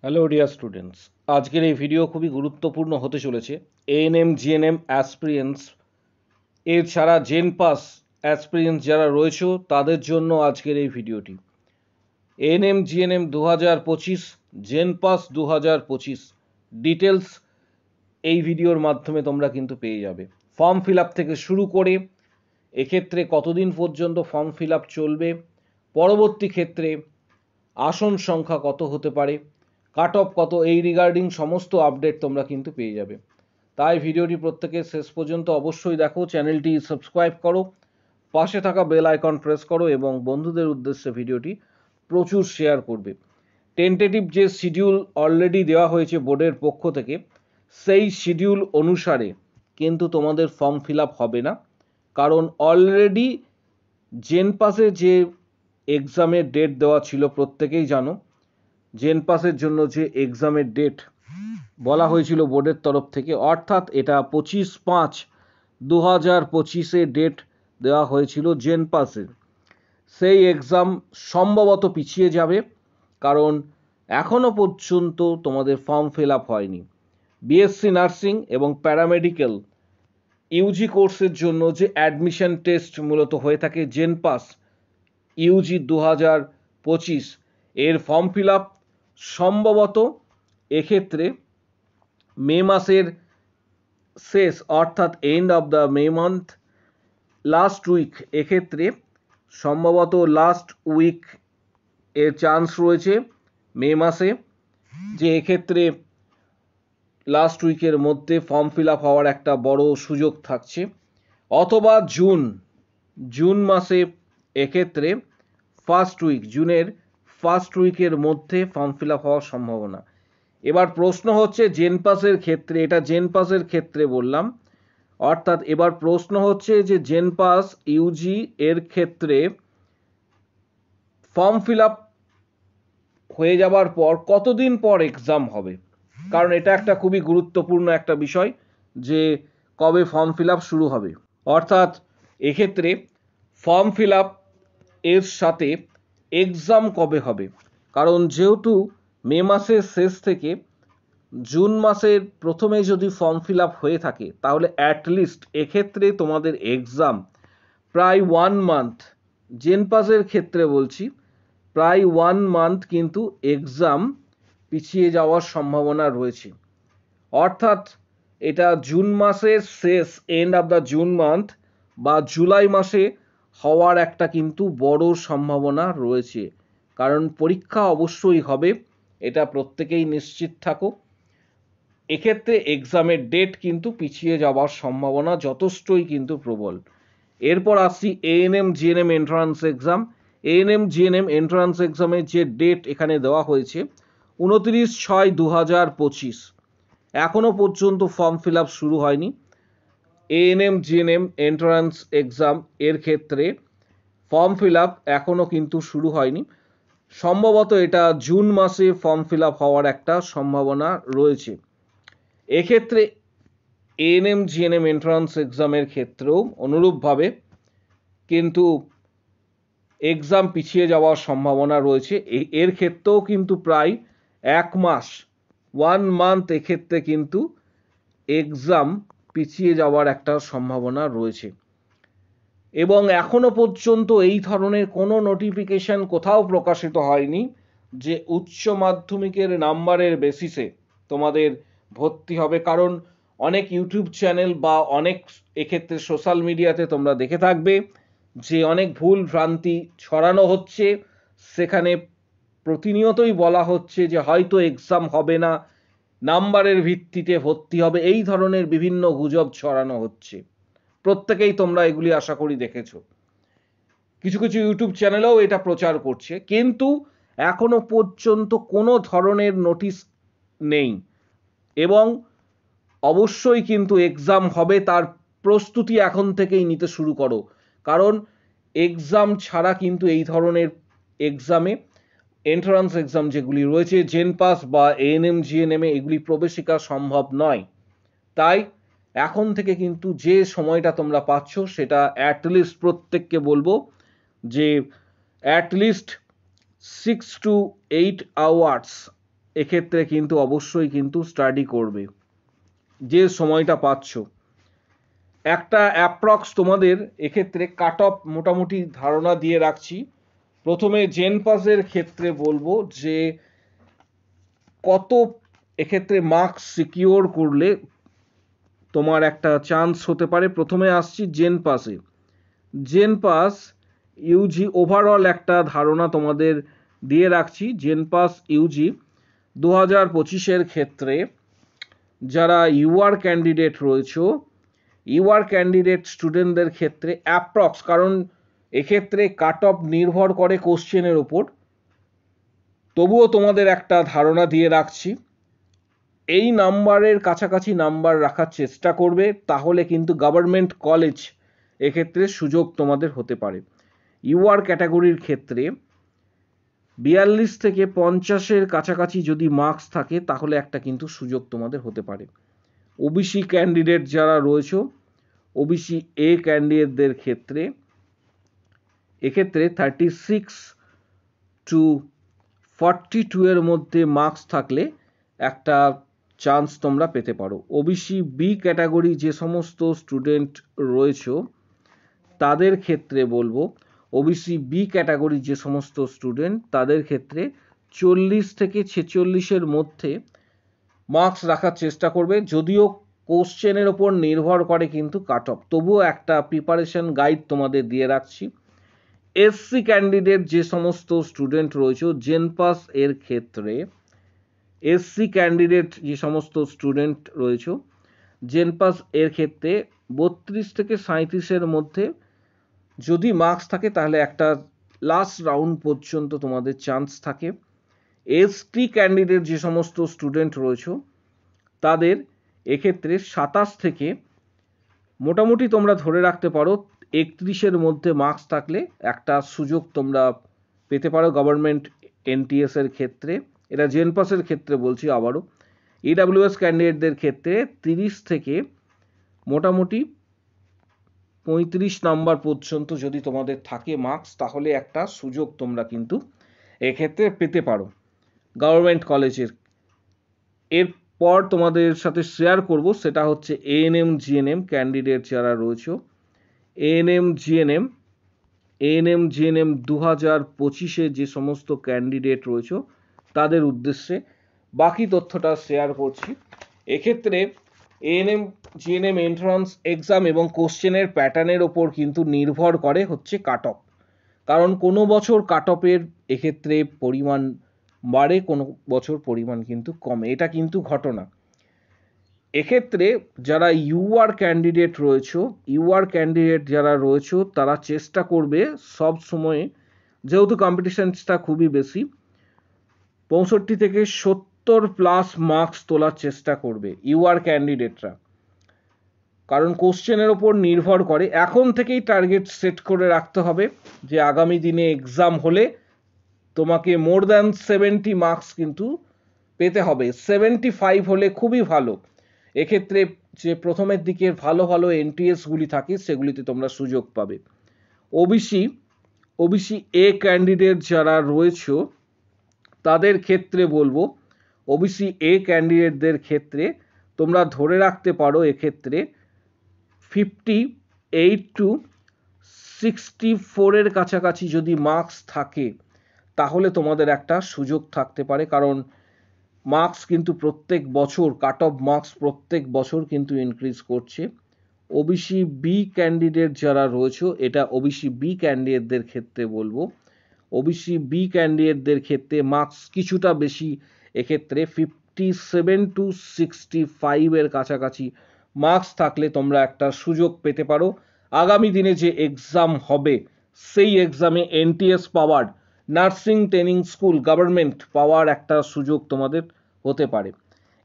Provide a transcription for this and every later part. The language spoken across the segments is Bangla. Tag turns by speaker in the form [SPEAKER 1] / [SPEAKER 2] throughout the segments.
[SPEAKER 1] হ্যালো ডিয়ার স্টুডেন্টস, আজকের এই ভিডিও খুবই গুরুত্বপূর্ণ হতে চলেছে। এএনএম জিএনএম অ্যাসপিরিয়েন্টস এছাড়া জেন পাস অ্যাসপিরিয়েন্টস যারা রয়েছে তাদের জন্য আজকের এই ভিডিওটি। এএনএম জিএনএম 2025, জেন পাস 2025 ডিটেলস এই ভিডিওর মাধ্যমে তোমরা কিন্তু পেয়ে যাবে। ফর্ম ফিল আপ থেকে শুরু করে এক্ষেত্রে কতদিন পর্যন্ত ফর্ম ফিল আপ চলবে, পরবর্তী ক্ষেত্রে আসন সংখ্যা কত হতে পারে, কাট অফ কত, এই রিগার্ডিং সমস্ত আপডেট তোমরা কিন্তু পেয়ে যাবে। তাই ভিডিওটি প্রত্যেকে শেষ পর্যন্ত অবশ্যই দেখো, চ্যানেলটি সাবস্ক্রাইব করো, পাশে থাকা বেল আইকন প্রেস করো এবং বন্ধুদের উদ্দেশ্যে ভিডিওটি প্রচুর শেয়ার করবে। টেন্টেটিভ যে শিডিউল অলরেডি দেওয়া হয়েছে বোর্ডের পক্ষ থেকে, সেই শিডিউল অনুসারে কিন্তু তোমাদের ফর্ম ফিল আপ হবে না, কারণ অলরেডি জেন পাসে যে এক্সামের ডেট দেওয়া ছিল প্রত্যেকেই জানো। জেন পাসের জন্য যে এক্সামের ডেট বলা হয়েছিল বোর্ডের তরফ থেকে, অর্থাৎ এটা 25/5/2025 ডেট দেওয়া হয়েছিল জেন পাসের, সেই এক্সাম সম্ভবত পিছিয়ে যাবে, কারণ এখনও পর্যন্ত তোমাদের ফর্ম ফিল আপ হয়নি। বিএসসি নার্সিং এবং প্যারামেডিক্যাল ইউজি কোর্সের জন্য যে অ্যাডমিশন টেস্ট মূলত হয়ে থাকে জেন পাস ইউজি 2025, এর ফর্ম ফিল আপ সম্ভবত এক্ষেত্রে মে মাসের শেষ, অর্থাৎ end of the May month, last week, এক্ষেত্রে সম্ভবত লাস্ট উইক এর চান্স রয়েছে মে মাসে, যে এক্ষেত্রে লাস্ট উইকের মধ্যে ফর্ম ফিল আপ হওয়ার একটা বড় সুযোগ থাকছে, অথবা জুন মাসে এক্ষেত্রে জুনের ফার্স্ট উইকের মধ্যে ফর্ম ফিল আপ হওয়ার সম্ভাবনা। এবার প্রশ্ন হচ্ছে জেন পাসের ক্ষেত্রে, এটা জেন পাসের ক্ষেত্রে বললাম, অর্থাৎ এবার প্রশ্ন হচ্ছে যে জেন পাস ইউজি এর ক্ষেত্রে ফর্ম ফিল আপ হয়ে যাবার পর কতদিন পর এক্সাম হবে, কারণ এটা একটা খুবই গুরুত্বপূর্ণ একটা বিষয় যে কবে ফর্ম ফিল আপ শুরু হবে। অর্থাৎ এক্ষেত্রে ফর্ম ফিল আপ এর সাথে এক্সাম কবে হবে, কারণ যেহেতু মে মাসের শেষ থেকে জুন মাসের প্রথমে যদি ফর্ম ফিল আপ হয়ে থাকে, তাহলে অ্যাটলিস্ট এক্ষেত্রে তোমাদের এক্সাম প্রায় 1 মান্থ, জেন পাসের ক্ষেত্রে বলছি, প্রায় 1 মান্থ কিন্তু এক্সাম পিছিয়ে যাওয়ার সম্ভাবনা রয়েছে। অর্থাৎ এটা জুন মাসের শেষ, and of the June month, বা জুলাই মাসে হওয়ার একটা কিন্তু বড় সম্ভাবনা রয়েছে, কারণ পরীক্ষা অবশ্যই হবে, এটা প্রত্যেকেই নিশ্চিত থাকো। এক্ষেত্রে এক্সামের ডেট কিন্তু পিছিয়ে যাওয়ার সম্ভাবনা যথেষ্টই কিন্তু প্রবল। এরপর আসছি ANM GNM entrance exam. ANM GNM entrance এক্সামের যে ডেট এখানে দেওয়া হয়েছে 29/6/2025, এখনও পর্যন্ত ফর্ম ফিল আপ শুরু হয়নি। এএনএম জিএনএম এন্ট্রান্স এক্সাম এর ক্ষেত্রে ফর্ম ফিল আপ এখনও কিন্তু শুরু হয়নি, সম্ভবত এটা জুন মাসে ফর্ম ফিল আপ হওয়ার একটা সম্ভাবনা রয়েছে। এক্ষেত্রে এএনএম জিএনএম এন্ট্রান্স এক্সামের ক্ষেত্রেও অনুরূপভাবে কিন্তু এক্সাম পিছিয়ে যাওয়ার সম্ভাবনা রয়েছে। এর ক্ষেত্রেও কিন্তু প্রায় 1 মাস, 1 মান্থ এক্ষেত্রে কিন্তু এক্সাম পিছিয়ে যাওয়ার একটা সম্ভাবনা রয়েছে, এবং এখনো পর্যন্ত এই ধরনের কোনো নোটিফিকেশন কোথাও প্রকাশিত হয়নি যে উচ্চ মাধ্যমিকের নাম্বারের বেসিসে তোমাদের ভর্তি হবে। কারণ অনেক ইউটিউব চ্যানেল বা অনেক এক্ষেত্রে সোশ্যাল মিডিয়াতে তোমরা দেখে থাকবে যে অনেক ভুল ভ্রান্তি ছড়ানো হচ্ছে, সেখানে প্রতিনিয়তই বলা হচ্ছে যে হয়তো এক্সাম হবে না, নাম্বারের ভিত্তিতে ভর্তি হবে, এই ধরনের বিভিন্ন গুজব ছড়ানো হচ্ছে। প্রত্যেকেই তোমরা এগুলি আশা করি দেখেছো, কিছু কিছু ইউটিউব চ্যানেলেও এটা প্রচার করছে, কিন্তু এখনো পর্যন্ত কোনো ধরনের নোটিশ নেই। এবং অবশ্যই কিন্তু এক্সাম হবে, তার প্রস্তুতি এখন থেকেই নিতে শুরু করো, কারণ এক্সাম ছাড়া কিন্তু এই ধরনের এক্সামে, এন্ট্রান্স এক্সাম যেগুলি রয়েছে জেন পাস বা এএনএম জিএনএমে, এগুলি প্রবেশিকা সম্ভব নয়। তাই এখন থেকে কিন্তু যে সময়টা তোমরা পাচ্ছ সেটা অ্যাটলিস্ট প্রত্যেককে বলবো যে অ্যাটলিস্ট 6 to 8 আওয়ার্স এক্ষেত্রে কিন্তু অবশ্যই কিন্তু স্টাডি করবে যে সময়টা পাচ্ছ। একটা অ্যাপ্রক্স তোমাদের এক্ষেত্রে কাট অফ মোটামুটি ধারণা দিয়ে রাখছি। প্রথমে জেন পাসের ক্ষেত্রে বলবো যে কত এক্ষেত্রে মার্কস সিকিওর করলে তোমার একটা চান্স হতে পারে। প্রথমে আসছি জেন পাসে। জেন পাস ইউজি ওভারঅল একটা ধারণা তোমাদের দিয়ে রাখছি। জেন পাস ইউজি 2025-এর ক্ষেত্রে যারা ইউআর ক্যান্ডিডেট রয়েছে, ইউআর ক্যান্ডিডেট স্টুডেন্টদের ক্ষেত্রে অ্যাপ্রক্স, কারণ এক্ষেত্রে কাট অফ নির্ভর করে কোশ্চেনের ওপর, তবুও তোমাদের একটা ধারণা দিয়ে রাখছি। এই নাম্বারের কাছাকাছি নাম্বার রাখার চেষ্টা করবে, তাহলে কিন্তু গভর্নমেন্ট কলেজ এক্ষেত্রে সুযোগ তোমাদের হতে পারে। ইউআর ক্যাটাগরির ক্ষেত্রে 42 থেকে 50-এর কাছাকাছি যদি মার্কস থাকে তাহলে একটা কিন্তু সুযোগ তোমাদের হতে পারে। ওবিসি ক্যান্ডিডেট যারা রয়েছে, ওবিসি এ ক্যান্ডিডেটদের ক্ষেত্রে এক্ষেত্রে 36 to 42 এর মধ্যে মার্কস থাকলে একটা চান্স তোমরা পেতে পারো। ওবিসি বি ক্যাটাগরি যে সমস্ত স্টুডেন্ট রয়েছে তাদের ক্ষেত্রে বলবো, ওবিসি বি ক্যাটাগরি যে সমস্ত স্টুডেন্ট তাদের ক্ষেত্রে 40 থেকে 46-এর মধ্যে মার্কস রাখার চেষ্টা করবে। যদিও কোশ্চেনের ওপর নির্ভর করে কিন্তু কাট অফ, তবুও একটা প্রিপারেশন গাইড তোমাদের দিয়ে রাখছি। এসসি ক্যান্ডিডেট যে সমস্ত স্টুডেন্ট রয়েছে জেন পাস এর ক্ষেত্রে, এসসি ক্যান্ডিডেট যে সমস্ত স্টুডেন্ট রয়েছে জেন পাস এর ক্ষেত্রে 32 থেকে 37-এর মধ্যে যদি মার্কস থাকে তাহলে একটা লাস্ট রাউন্ড পর্যন্ত তোমাদের চান্স থাকে। এসটি ক্যান্ডিডেট যে সমস্ত স্টুডেন্ট রয়েছে তাদের এক্ষেত্রে 27 থেকে মোটামুটি তোমরা ধরে রাখতে পারো 31-এর মধ্যে মার্কস থাকলে একটা সুযোগ তোমরা পেতে পারো গভর্নমেন্ট এনটিএস এর ক্ষেত্রে। এটা জেন পাসের ক্ষেত্রে বলছি আবারও। ইডাব্লিউএস ক্যান্ডিডেটদের ক্ষেত্রে 30 থেকে মোটামুটি 35 নাম্বার পর্যন্ত যদি তোমাদের থাকে মার্কস, তাহলে একটা সুযোগ তোমরা কিন্তু এক্ষেত্রে পেতে পারো গভর্নমেন্ট কলেজের। এরপর তোমাদের সাথে শেয়ার করব সেটা হচ্ছে এএনএম জিএনএম ক্যান্ডিডেট যারা রয়েছে। এএনএম জিএনএম 2025-এ যে সমস্ত ক্যান্ডিডেট রয়েছে তাদের উদ্দেশ্যে বাকি তথ্যটা শেয়ার করছি। এক্ষেত্রে এএনএম জিএনএম এন্ট্রান্স এক্সাম এবং কোশ্চেনের প্যাটার্নের ওপর কিন্তু নির্ভর করে হচ্ছে কাট অফ। কারণ কোনো বছর কাট অফের এক্ষেত্রে পরিমাণ বাড়ে, কোনো বছর পরিমাণ কিন্তু কমে, এটা কিন্তু ঘটনা। এক্ষেত্রে যারা ইউআর ক্যান্ডিডেট যারা রয়েছে তারা চেষ্টা করবে সব সময়, যেহেতু কম্পিটিশনটা খুবই বেশি, 65 থেকে 70+ মার্কস তোলার চেষ্টা করবে ইউআর ক্যান্ডিডেটরা, কারণ কোশ্চেনের ওপর নির্ভর করে। এখন থেকেই টার্গেট সেট করে রাখতে হবে যে আগামী দিনে এক্সাম হলে তোমাকে মোর দ্যান 70 মার্কস কিন্তু পেতে হবে। 75 হলে খুবই ভালো। এক্ষেত্রে যে প্রথমের দিকে ভালো ভালো এনটিএসগুলি থাকে সেগুলিতে তোমরা সুযোগ পাবে। ওবিসি এ ক্যান্ডিডেট যারা রয়েছে তাদের ক্ষেত্রে বলবো, ওবিসি এ ক্যান্ডিডেটদের ক্ষেত্রে তোমরা ধরে রাখতে পারো এক্ষেত্রে 58 to 64-এর কাছাকাছি যদি মার্কস থাকে তাহলে তোমাদের একটা সুযোগ থাকতে পারে। কারণ মার্কস কিন্তু প্রত্যেক বছর কাট অফ মার্কস প্রত্যেক বছর কিন্তু ইনক্রিজ করছে। ওবিসি বি ক্যান্ডিডেট যারা রয়েছে, এটা ওবিসি বি ক্যান্ডিডেটদের ক্ষেত্রে বলবো, ওবিসি বি ক্যান্ডিডেটদের ক্ষেত্রে মার্কস কিছুটা বেশি, এক্ষেত্রে 57 to 65-এর কাছাকাছি মার্কস থাকলে তোমরা একটা সুযোগ পেতে পারো। আগামী দিনে যে এক্সাম হবে সেই এক্সামে এনটিএস পাওয়ার, নার্সিং ট্রেনিং স্কুল গভর্নমেন্ট পাওয়ার একটা সুযোগ তোমাদের হতে পারে।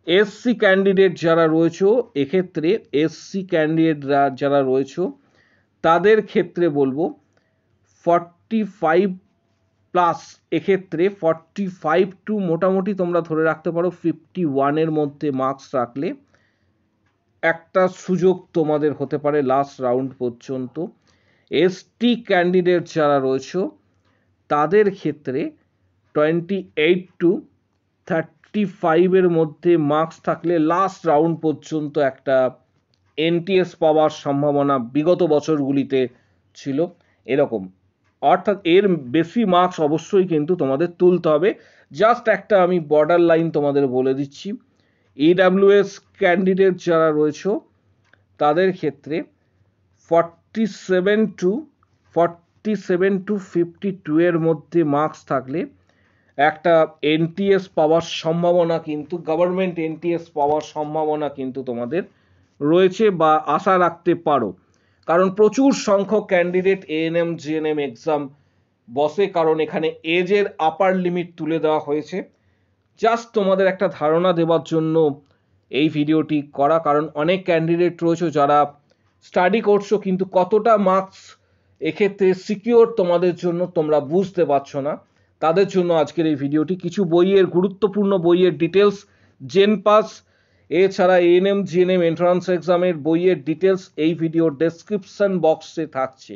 [SPEAKER 1] এসসি ক্যান্ডিডেট যারা রয়েছে, এক্ষেত্রে এসসি ক্যান্ডিডেটরা যারা রয়েছে তাদের ক্ষেত্রে বলবো 45+, এক্ষেত্রে 45 টু মোটামুটি তোমরা ধরে রাখতে পারো 51-এর মধ্যে মার্কস রাখলে একটা সুযোগ তোমাদের হতে পারে লাস্ট রাউন্ড পর্যন্ত। এসটি ক্যান্ডিডেট যারা রয়েছে তাদের ক্ষেত্রে 28 to 45-এর মধ্যে মার্কস থাকলে লাস্ট রাউন্ড পর্যন্ত একটা এনটিএস পাওয়ার সম্ভাবনা বিগত বছরগুলিতে ছিল এরকম। অর্থাৎ এর বেশি মার্কস অবশ্যই কিন্তু তোমাদের তুলতে হবে। জাস্ট একটা আমি বর্ডার লাইন তোমাদের বলে দিচ্ছি, EWS ক্যান্ডিডেট যারা রয়েছে তাদের ক্ষেত্রে 47 to 52 এর মধ্যে মার্কস থাকলে একটা এনটিএস পাওয়ার সম্ভাবনা কিন্তু, গভর্নমেন্ট এনটিএস পাওয়ার সম্ভাবনা কিন্তু তোমাদের রয়েছে বা আশা রাখতে পারো। কারণ প্রচুর সংখ্যক ক্যান্ডিডেট এএনএম জিএনএম এক্সাম বসে, কারণ এখানে এজের আপার লিমিট তুলে দেওয়া হয়েছে। জাস্ট তোমাদের একটা ধারণা দেওয়ার জন্য এই ভিডিওটি করা, কারণ অনেক ক্যান্ডিডেট রয়েছে যারা স্টাডি করছো কিন্তু কতটা মার্কস এক্ষেত্রে সিকিওর তোমাদের জন্য তোমরা বুঝতে পারছো না। তাদের জন্য আজকের এই ভিডিওটি। কিছু বইয়ের গুরুত্বপূর্ণ বইয়ের ডিটেলস, জেনপাস এছাড়া এএনএম জিএনএম এন্ট্রান্স এক্সামের বইয়ের ডিটেলস এই ভিডিওর ডেসক্রিপশন বক্সে থাকছে,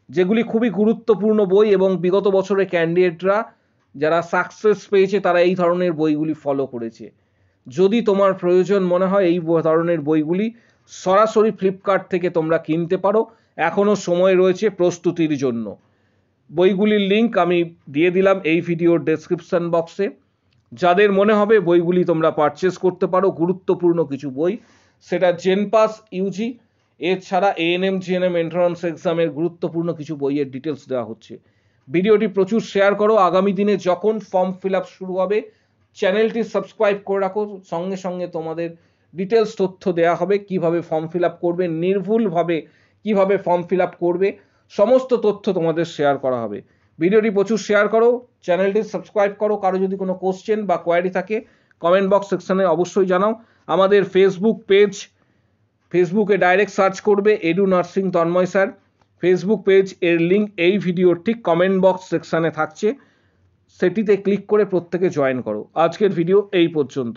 [SPEAKER 1] যেগুলি খুবই গুরুত্বপূর্ণ বই এবং বিগত বছরে ক্যান্ডিডেটরা যারা সাকসেস পেয়েছে তারা এই ধরনের বইগুলি ফলো করেছে। যদি তোমার প্রয়োজন মনে হয় এই ধরনের বইগুলি সরাসরি ফ্লিপকার্ট থেকে তোমরা কিনতে পারো, এখনও সময় রয়েছে প্রস্তুতির জন্য। বইগুলির লিঙ্ক আমি দিয়ে দিলাম এই ভিডিওর ডেসক্রিপশন বক্সে। যাদের মনে হবে বইগুলি তোমরা পারচেস করতে পারো, গুরুত্বপূর্ণ কিছু বই, সেটা জেনপাস ইউজি এছাড়া এএনএম জিএনএম এন্ট্রান্স এক্সামের গুরুত্বপূর্ণ কিছু বইয়ের ডিটেলস দেওয়া হচ্ছে। ভিডিওটি প্রচুর শেয়ার করো। আগামী দিনে যখন ফর্ম ফিল আপ শুরু হবে চ্যানেলটি সাবস্ক্রাইব করে রাখো, সঙ্গে সঙ্গে তোমাদের ডিটেলস তথ্য দেওয়া হবে, কিভাবে ফর্ম ফিল আপ করবে, নির্ভুলভাবে কিভাবে ফর্ম ফিল আপ করবে, সমস্ত তথ্য তোমাদের শেয়ার করা হবে। ভিডিওটি প্রচুর শেয়ার করো, চ্যানেলটি সাবস্ক্রাইব করো। কারো যদি কোনো কোশ্চেন বা কোয়ারি থাকে কমেন্ট বক্স সেকশনে অবশ্যই জানাও। আমাদের ফেসবুক পেজ, ফেসবুকে ডাইরেক্ট সার্চ করবে Edu Nursing Tanmoy sir, Facebook page এর লিঙ্ক এই ভিডিওর ঠিক কমেন্ট বক্স সেকশনে থাকছে, সেটিতে ক্লিক করে প্রত্যেকে জয়েন করো। আজকের ভিডিও এই পর্যন্ত।